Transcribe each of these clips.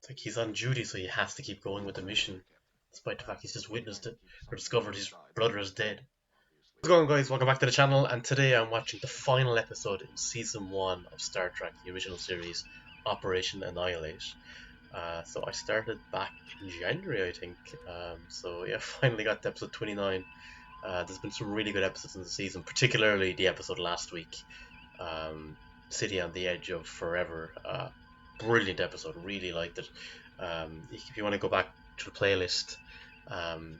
It's like he's on duty, so he has to keep going with the mission, despite the fact he's just witnessed it or discovered his brother is dead. How's it going, guys? Welcome back to the channel, and today I'm watching the final episode in Season 1 of Star Trek, the original series, Operation Annihilate. So I started back in January, I think. So yeah, finally got to episode 29. There's been some really good episodes in the season, particularly the episode last week, City on the Edge of Forever. Brilliant episode, really liked it. If you want to go back to the playlist, um,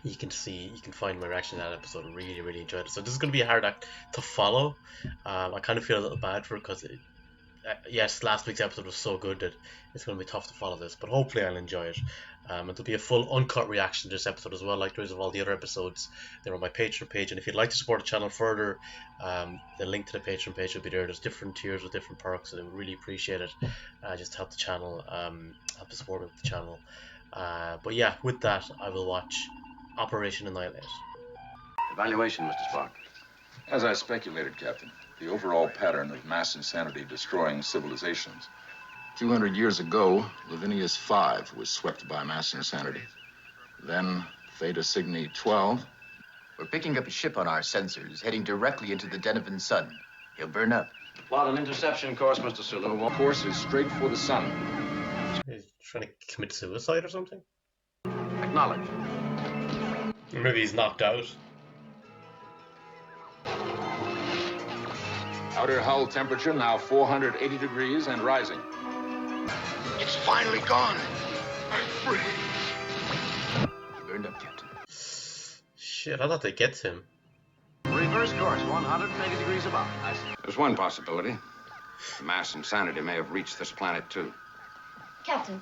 you can find my reaction to that episode. Really enjoyed it. So this is going to be a hard act to follow. I kind of feel a little bad for it because yes, last week's episode was so good that it's going to be tough to follow this, but hopefully I'll enjoy it. And there'll be a full uncut reaction to this episode as well, like there is of all the other episodes. They're on my Patreon page, and if you'd like to support the channel further, the link to the Patreon page will be there. There's different tiers with different perks, and I would really appreciate it. Just to help the channel, help the support of the channel. But yeah, with that, I will watch Operation Annihilate. Evaluation, Mr. Spock. As I speculated, Captain, the overall pattern of mass insanity destroying civilizations. 200 years ago, Lavinius V was swept by mass insanity. Then, Theta Cygni 12. We're picking up a ship on our sensors, heading directly into the Denovan sun. He'll burn up. Plot an interception course, Mr. Sulu. The course is straight for the sun. He's trying to commit suicide or something? Acknowledge. Or maybe he's knocked out. Outer hull temperature now 480 degrees and rising. It's finally gone. I'm free. He burned up, Captain. Shit, I thought they'd get him. Reverse course, 180 degrees about. There's one possibility. Mass insanity may have reached this planet, too. Captain.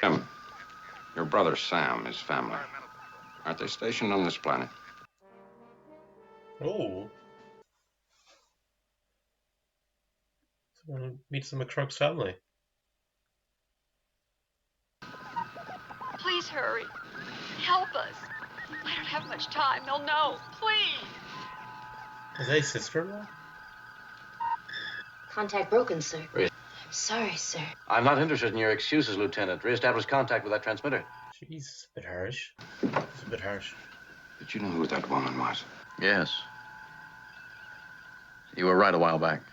Jim, your brother Sam, his family. Aren't they stationed on this planet? Oh. Someone meets some of Krug's family. Please hurry. Help us. I don't have much time. They'll know. Please. Is that his sister-in-law? Contact broken, sir. Re- I'm sorry, sir. I'm not interested in your excuses, Lieutenant. Re-establish contact with that transmitter. Jeez, a bit harsh. It's a bit harsh. Did you know who that woman was? Yes. You were right a while back.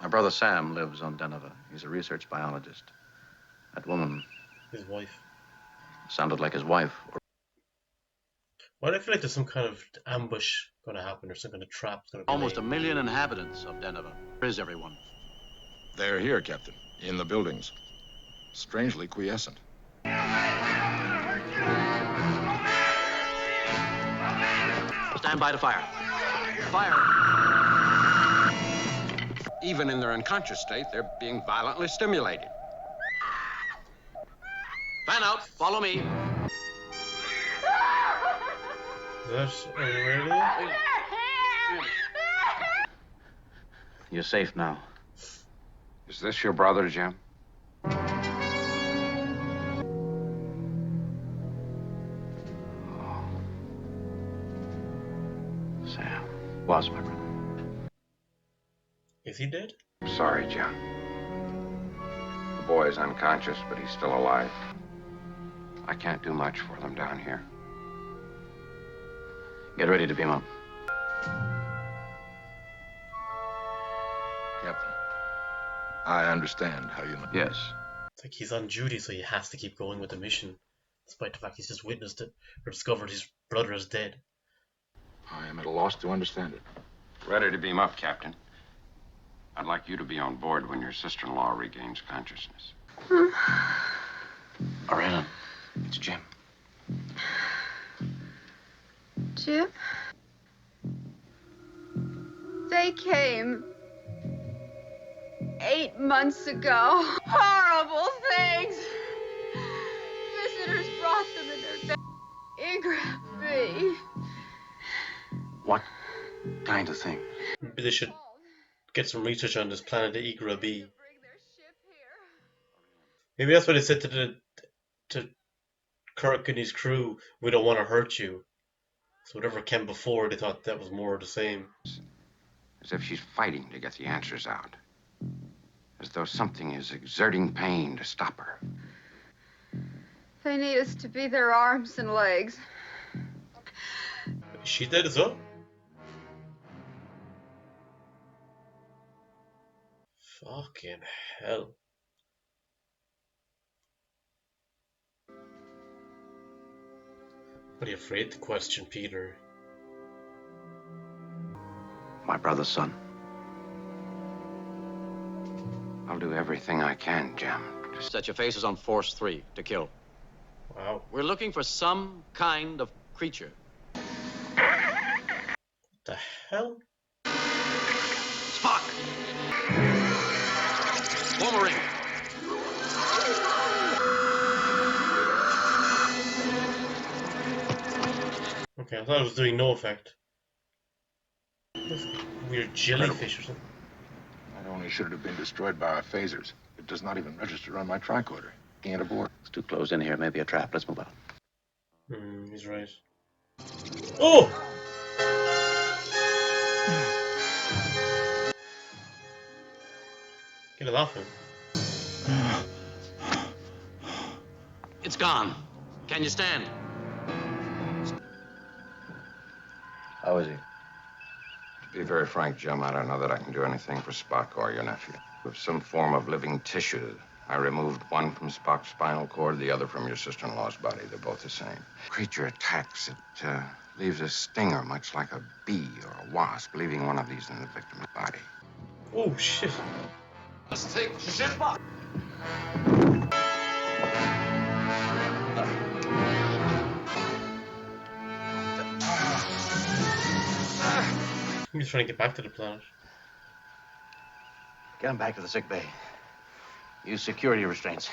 My brother Sam lives on Denver. He's a research biologist. That woman His wife. sounded like his wife. Why do I feel like there's some kind of ambush going to happen or some kind of trap going to be Almost laid? 1 million inhabitants of Denver. Where is everyone? They're here, Captain, in the buildings. Strangely quiescent. Stand by to fire. Fire! Even in their unconscious state, they're being violently stimulated. Fan out. Follow me. Is that really? You're safe now. Is this your brother, Jim? Sam was my brother. Is he dead? I'm sorry, Jim. The boy is unconscious, but he's still alive. I can't do much for them down here. Get ready to beam up. Captain, I understand how you know. Yes. It's like he's on duty, so he has to keep going with the mission, despite the fact he's just witnessed it or discovered his brother is dead. I am at a loss to understand it. Ready to beam up, Captain. I'd like you to be on board when your sister-in-law regains consciousness. Arena, it's Jim. Jim? They came 8 months ago. Horrible things. Visitors brought them in their bed. Igra B. What kind of thing? Maybe they should get some research on this planet Igra B. Maybe that's what they said to Kirk and his crew. We don't want to hurt you. So whatever came before, they thought that was more of the same. As if she's fighting to get the answers out. As though something is exerting pain to stop her. They need us to be their arms and legs. Is she dead as well? Fucking hell. Are you afraid to question Peter? My brother's son. I'll do everything I can, Jim. Set your faces on Force 3 to kill. Wow. We're looking for some kind of creature. What the hell? Spock! Wolverine! Okay, I thought it was doing no effect. This weird jellyfish or something. Not only should it have been destroyed by our phasers, it does not even register on my tricorder. Can't aboard. It's too closed in here. Maybe a trap. Let's move out. He's right. Oh! Get it off him. It's gone. Can you stand? How is he? To be very frank, Jim, I don't know that I can do anything for Spock or your nephew. With some form of living tissue, I removed one from Spock's spinal cord, the other from your sister-in-law's body. They're both the same. Creature attacks. It leaves a stinger, much like a bee or a wasp, leaving one of these in the victim's body. Oh shit. Let's take the ship back. He's trying to get back to the planet. Get him back to the sick bay. Use security restraints.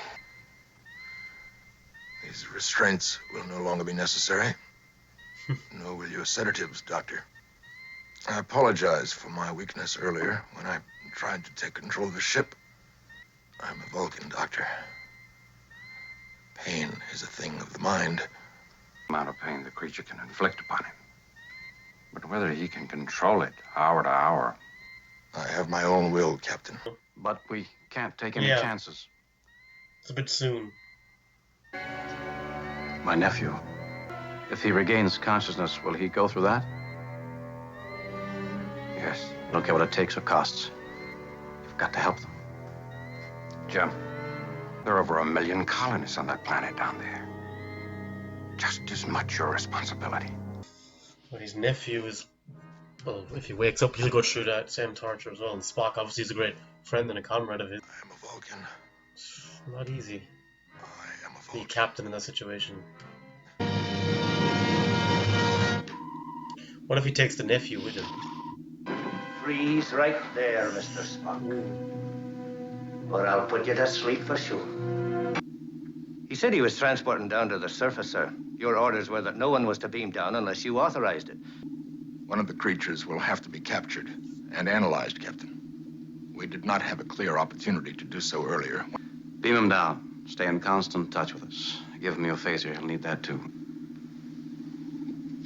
These restraints will no longer be necessary. Nor will your sedatives, Doctor. I apologize for my weakness earlier when I tried to take control of the ship. I'm a Vulcan, Doctor. Pain is a thing of the mind. The amount of pain the creature can inflict upon him. But whether he can control it hour to hour. I have my own will, Captain. But we can't take any Yeah. chances. It's a bit soon. My nephew. If he regains consciousness, will he go through that? Yes. I don't care what it takes or costs. You've got to help them. Jim, there are over 1 million colonists on that planet down there. Just as much your responsibility. Well, his nephew is... Well, if he wakes up, he'll go through that same torture as well. And Spock obviously is a great friend and a comrade of his. I am a Vulcan. It's not easy I am a to be Vulcan. captain in that situation. What if he takes the nephew with him? Freeze right there, Mr. Spock. Or I'll put you to sleep for sure. He said he was transporting down to the surface, sir. Your orders were that no one was to beam down unless you authorized it. One of the creatures will have to be captured and analyzed, Captain. We did not have a clear opportunity to do so earlier. Beam him down. Stay in constant touch with us. Give him your phaser. He'll need that, too.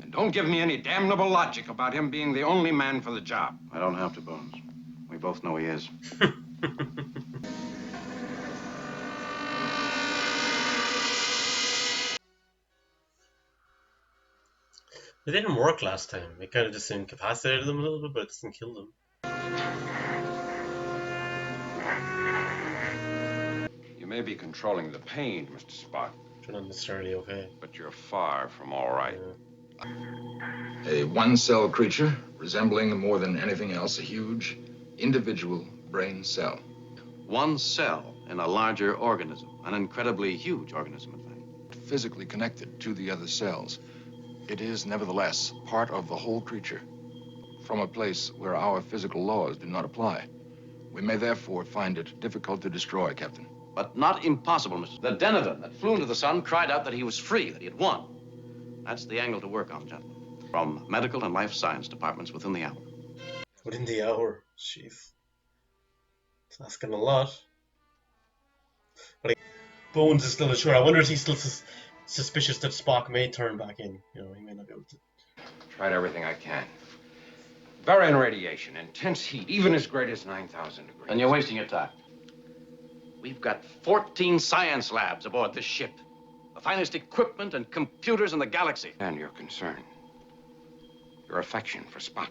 And don't give me any damnable logic about him being the only man for the job. I don't have to, Bones. We both know he is. It didn't work last time. It kind of just incapacitated them a little bit, but it doesn't kill them. You may be controlling the pain, Mr. Spock, They're not necessarily okay. but you're far from all right. Yeah. A one-cell creature resembling more than anything else a huge individual brain cell. One cell in a larger organism. An incredibly huge organism, in fact. Physically connected to the other cells. It is, nevertheless, part of the whole creature, from a place where our physical laws do not apply. We may therefore find it difficult to destroy, Captain. But not impossible, Mr. The Denovan that flew into the sun cried out that he was free, that he had won. That's the angle to work on, gentlemen. From medical and life science departments within the hour. Within the hour. Jeez. It's asking a lot. But Bones is still unsure. I wonder if he's still suspicious that Spock may turn back in. You know, he may not be able to. Tried everything I can. Varying radiation, intense heat, even as great as 9,000 degrees. And you're wasting your time. We've got 14 science labs aboard this ship. The finest equipment and computers in the galaxy. And your concern, your affection for Spock,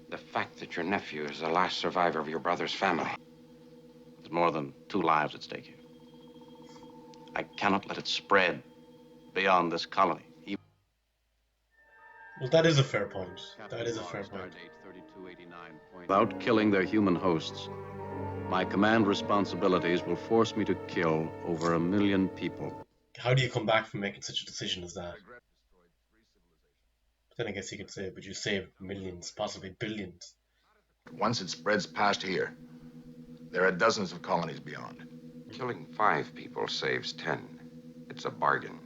the fact that your nephew is the last survivor of your brother's family. There's more than 2 lives at stake here. I cannot let it spread beyond this colony. Well, that is a fair point. That is a fair point. Without killing their human hosts, my command responsibilities will force me to kill over 1 million people. How do you come back from making such a decision as that? But then I guess you could say, but you save millions, possibly billions. Once it spreads past here, there are dozens of colonies beyond. Killing 5 people saves 10. It's a bargain.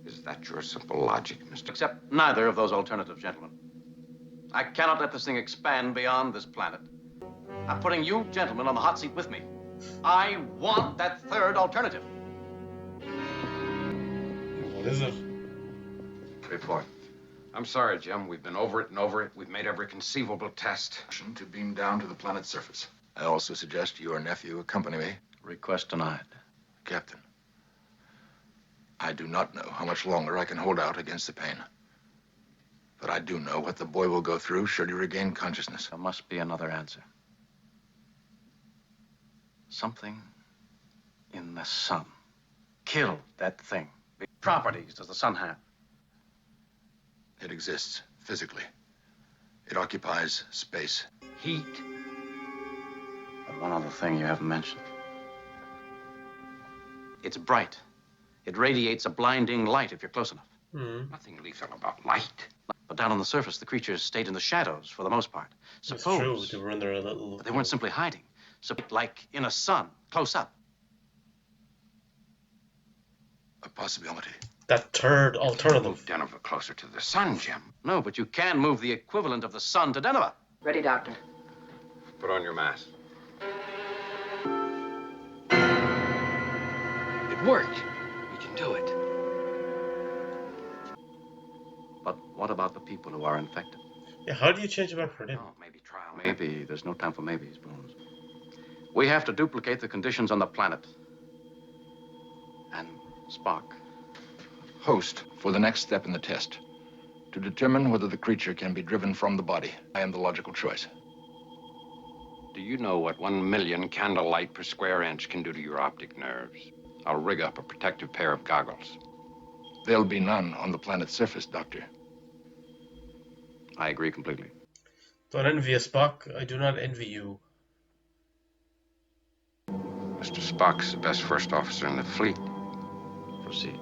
Is that your simple logic, Mr. Accept neither of those alternatives, gentlemen. I cannot let this thing expand beyond this planet. I'm putting you gentlemen on the hot seat with me. I want that third alternative. What is it? Report. I'm sorry, Jim. We've been over it and over it. We've made every conceivable test. To beam down to the planet's surface. I also suggest your nephew accompany me. Request denied. Captain, I do not know how much longer I can hold out against the pain. But I do know what the boy will go through should he regain consciousness. There must be another answer. Something in the sun killed that thing. The properties does the sun have? It exists physically. It occupies space. Heat. But one other thing you haven't mentioned. It's bright. It radiates a blinding light if you're close enough. Nothing lethal about light. But down on the surface, the creatures stayed in the shadows for the most part. It's true. They were in there a little. But they weren't simply hiding. So, like in a sun, close up. A possibility. That third alternative. Move Denver closer to the sun, Jim. No, but you can move the equivalent of the sun to Denver. Ready, Doctor. Put on your mask. It worked. We can do it. But what about the people who are infected? Yeah, how do you change it back for them? Oh, maybe trial. Maybe. There's no time for maybes, Bones. We have to duplicate the conditions on the planet. And Spock. Host for the next step in the test. To determine whether the creature can be driven from the body. I am the logical choice. Do you know what 1 million candlelight per square inch can do to your optic nerves? I'll rig up a protective pair of goggles. There'll be none on the planet's surface, Doctor. I agree completely. Don't envy us, Spock. I do not envy you. Mr. Spock's the best first officer in the fleet. Proceed.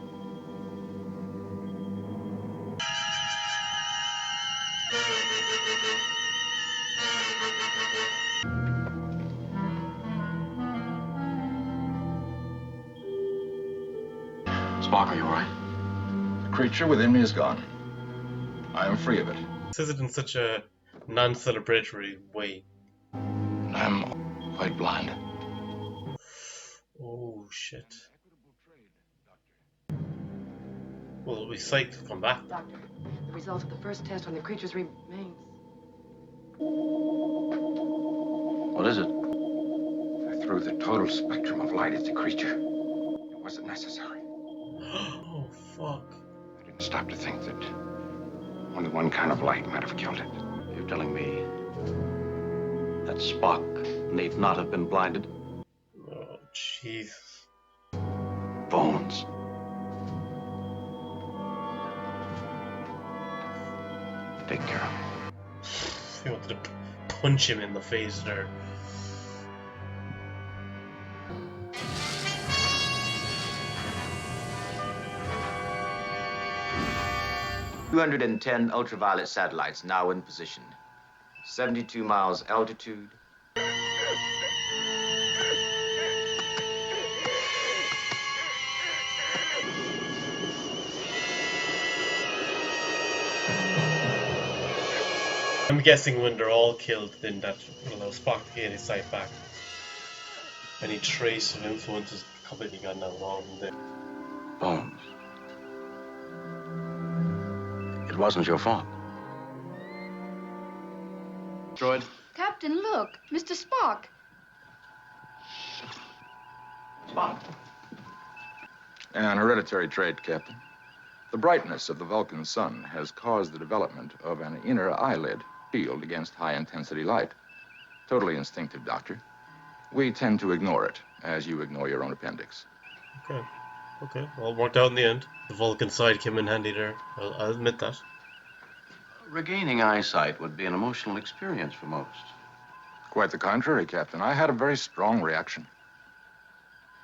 Spock, are you all right? The creature within me is gone. I am free of it. Says it in such a non-celebratory way. And I'm quite blind. Oh, shit. Well, we psyched to come back. Doctor, the results of the first test on the creatures remains. What is it? I threw the total spectrum of light at the creature. It wasn't necessary. Oh, fuck. I didn't stop to think that only one kind of light might have killed it. You're telling me that Spock need not have been blinded? Oh, Jesus. Bones. Take care of him. You wanted to punch him in the face there. $210 ultraviolet satellites now in position. 72 miles altitude. I'm guessing when they're all killed, then that will allow Spock to gain his sight back. Any trace of influence is completely gone now wrong there. Bones. It wasn't your fault. Droid. Captain, look. Mr. Spock. Spock. An hereditary trait, Captain. The brightness of the Vulcan sun has caused the development of an inner eyelid shield against high-intensity light. Totally instinctive, Doctor. We tend to ignore it, as you ignore your own appendix. Okay. Okay. All worked out in the end. The Vulcan side came in handy there. I'll admit that. Regaining eyesight would be an emotional experience for most. Quite the contrary, Captain. I had a very strong reaction.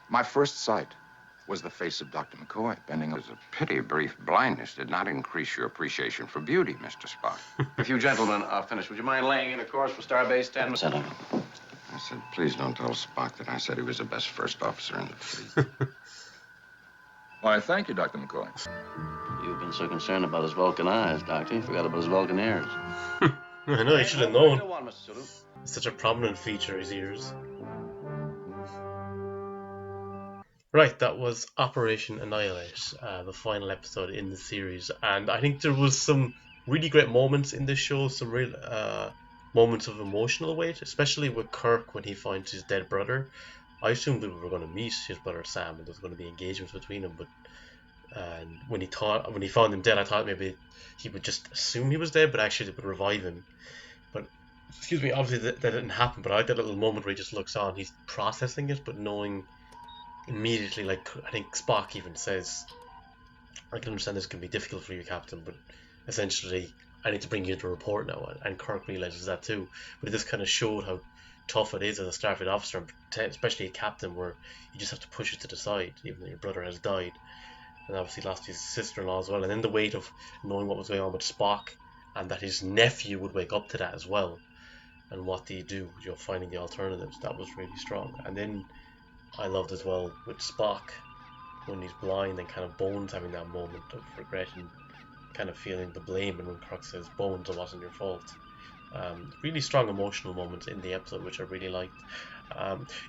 My first sight was the face of Dr. McCoy bending It was a pity brief blindness did not increase your appreciation for beauty, Mr. Spock. If you gentlemen are finished, would you mind laying in a course for Starbase 10? Settle. I said, please don't tell Spock that I said he was the best first officer in the fleet. Why, thank you, Dr. McCoy. You've been so concerned about his Vulcan eyes, Doctor. You forgot about his Vulcan ears. I know, you should have known. Mr. Sulu. It's such a prominent feature, his ears. Right, that was Operation Annihilate, the final episode in the series, and I think there was some really great moments in this show, some real moments of emotional weight, especially with Kirk when he finds his dead brother. I assumed that we were going to meet his brother Sam and there was going to be engagements between them, but when he found him dead, I thought maybe he would just assume he was dead, but actually they would revive him. But excuse me, obviously that didn't happen. But I like that little moment where he just looks on, he's processing it, but knowing immediately, like I think Spock even says, I can understand this can be difficult for you, Captain, but essentially I need to bring you into a report now, and Kirk realizes that too. But it just kind of showed how tough it is as a Starfleet officer, especially a captain, where you just have to push it to the side, even though your brother has died, and obviously lost his sister-in-law as well, and then the weight of knowing what was going on with Spock, and that his nephew would wake up to that as well, and what do you do, finding the alternatives. That was really strong. And then I loved as well with Spock when he's blind and kind of Bones having that moment of regret and kind of feeling the blame, and when Kirk says, Bones, it wasn't your fault. Really strong emotional moments in the episode, which I really liked.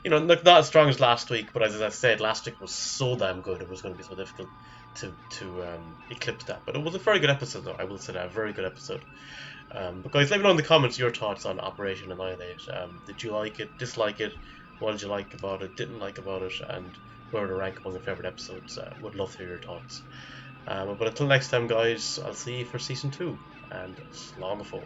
Not as strong as last week, but as I said, last week was so damn good, it was going to be so difficult to eclipse that. But it was a very good episode, though. I will say that, a very good episode. But guys, let me know in the comments your thoughts on Operation Annihilate. Did you like it, dislike it? What did you like about it, didn't like about it, and where to rank among your favourite episodes? Would love to hear your thoughts. But until next time, guys, I'll see you for Season 2, and long before.